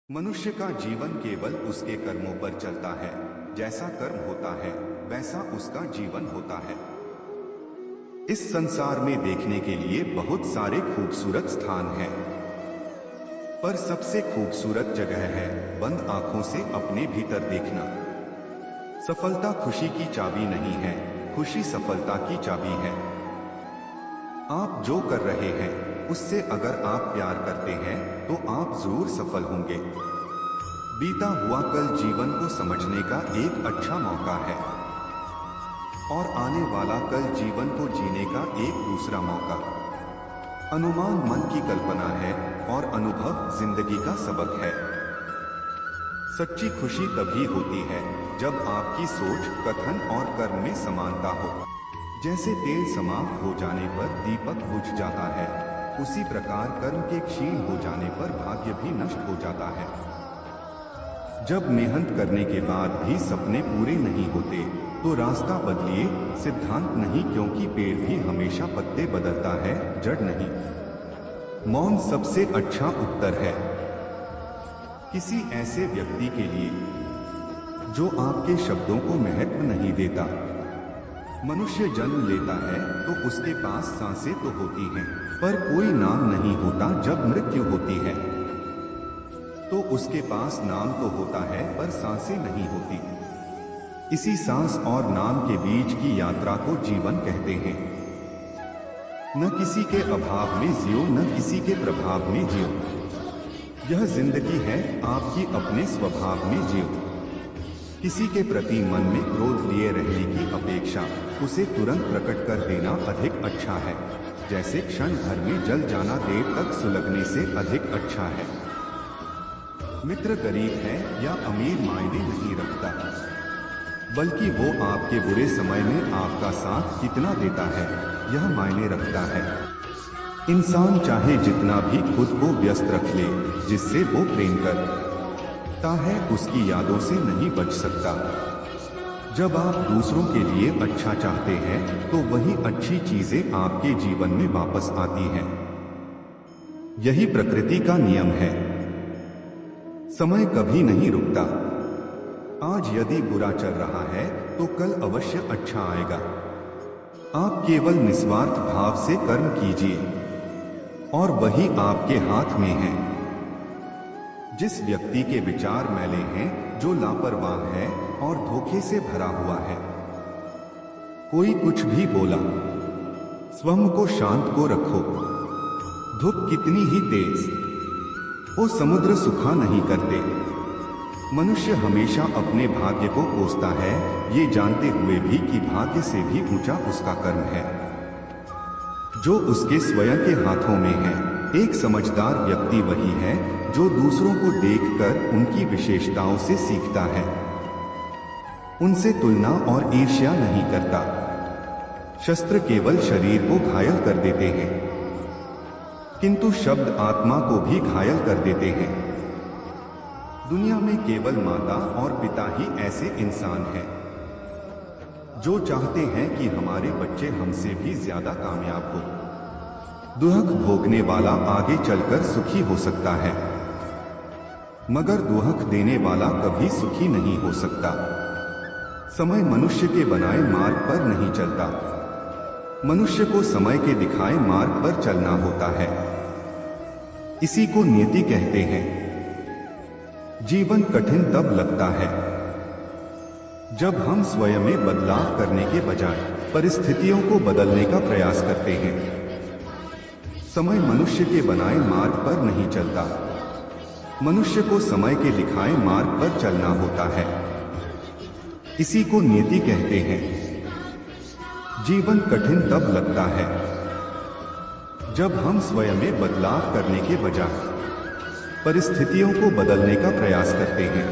मनुष्य का जीवन केवल उसके कर्मों पर चलता है। जैसा कर्म होता है वैसा उसका जीवन होता है। इस संसार में देखने के लिए बहुत सारे खूबसूरत स्थान हैं, पर सबसे खूबसूरत जगह है बंद आंखों से अपने भीतर देखना। सफलता खुशी की चाबी नहीं है, खुशी सफलता की चाबी है। आप जो कर रहे हैं उससे अगर आप प्यार करते हैं तो आप जरूर सफल होंगे। बीता हुआ कल जीवन को समझने का एक अच्छा मौका है और आने वाला कल जीवन को जीने का एक दूसरा मौका। अनुमान मन की कल्पना है और अनुभव जिंदगी का सबक है। सच्ची खुशी तभी होती है जब आपकी सोच, कथन और कर्म में समानता हो। जैसे तेल समाप्त हो जाने पर दीपक बुझ जाता है, उसी प्रकार कर्म के क्षीण हो जाने पर भाग्य भी नष्ट हो जाता है। जब मेहनत करने के बाद भी सपने पूरे नहीं होते तो रास्ता बदलिए, सिद्धांत नहीं, क्योंकि पेड़ भी हमेशा पत्ते बदलता है, जड़ नहीं। मौन सबसे अच्छा उत्तर है किसी ऐसे व्यक्ति के लिए जो आपके शब्दों को महत्व नहीं देता। मनुष्य जन्म लेता है तो उसके पास सांसें तो होती हैं, पर कोई नाम नहीं होता। जब मृत्यु होती है तो उसके पास नाम तो होता है पर सांसें नहीं होती। इसी सांस और नाम के बीच की यात्रा को जीवन कहते हैं। न किसी के अभाव में जियो, न किसी के प्रभाव में जियो। यह जिंदगी है, आपकी अपने स्वभाव में जियो। किसी के प्रति मन में क्रोध लिए रहने की अपेक्षा उसे तुरंत प्रकट कर देना अधिक अच्छा है। जैसे क्षण भर में जल जाना देर तक सुलगने से अधिक अच्छा है। मित्र गरीब है या अमीर मायने नहीं रखता, बल्कि वो आपके बुरे समय में आपका साथ कितना देता है यह मायने रखता है। इंसान चाहे जितना भी खुद को व्यस्त रख ले, जिससे वो प्रेम करता है उसकी यादों से नहीं बच सकता। जब आप दूसरों के लिए अच्छा चाहते हैं तो वही अच्छी चीजें आपके जीवन में वापस आती हैं। यही प्रकृति का नियम है। समय कभी नहीं रुकता। आज यदि बुरा चल रहा है तो कल अवश्य अच्छा आएगा। आप केवल निस्वार्थ भाव से कर्म कीजिए और वही आपके हाथ में है। जिस व्यक्ति के विचार मैले हैं, जो लापरवाह है और धोखे से भरा हुआ है, कोई कुछ भी बोला, स्वयं को शांत को रखो। धूप कितनी ही तेज वो समुद्र सुखा नहीं करते। मनुष्य हमेशा अपने भाग्य को कोसता है, ये जानते हुए भी कि भाग्य से भी ऊंचा उसका कर्म है जो उसके स्वयं के हाथों में है। एक समझदार व्यक्ति वही है जो दूसरों को देखकर उनकी विशेषताओं से सीखता है, उनसे तुलना और ईर्ष्या नहीं करता। शस्त्र केवल शरीर को घायल कर देते हैं, किंतु शब्द आत्मा को भी घायल कर देते हैं। दुनिया में केवल माता और पिता ही ऐसे इंसान हैं जो चाहते हैं कि हमारे बच्चे हमसे भी ज्यादा कामयाब हो। दुख भोगने वाला आगे चलकर सुखी हो सकता है, मगर दुख देने वाला कभी सुखी नहीं हो सकता। समय मनुष्य के बनाए मार्ग पर नहीं चलता, मनुष्य को समय के दिखाए मार्ग पर चलना होता है। इसी को नियति कहते हैं। जीवन कठिन तब लगता है जब हम स्वयं में बदलाव करने के बजाय परिस्थितियों को बदलने का प्रयास करते हैं। समय मनुष्य के बनाए मार्ग पर नहीं चलता, मनुष्य को समय के दिखाए मार्ग पर चलना होता है। इसी को नियति कहते हैं। जीवन कठिन तब लगता है जब हम स्वयं में बदलाव करने के बजाय परिस्थितियों को बदलने का प्रयास करते हैं।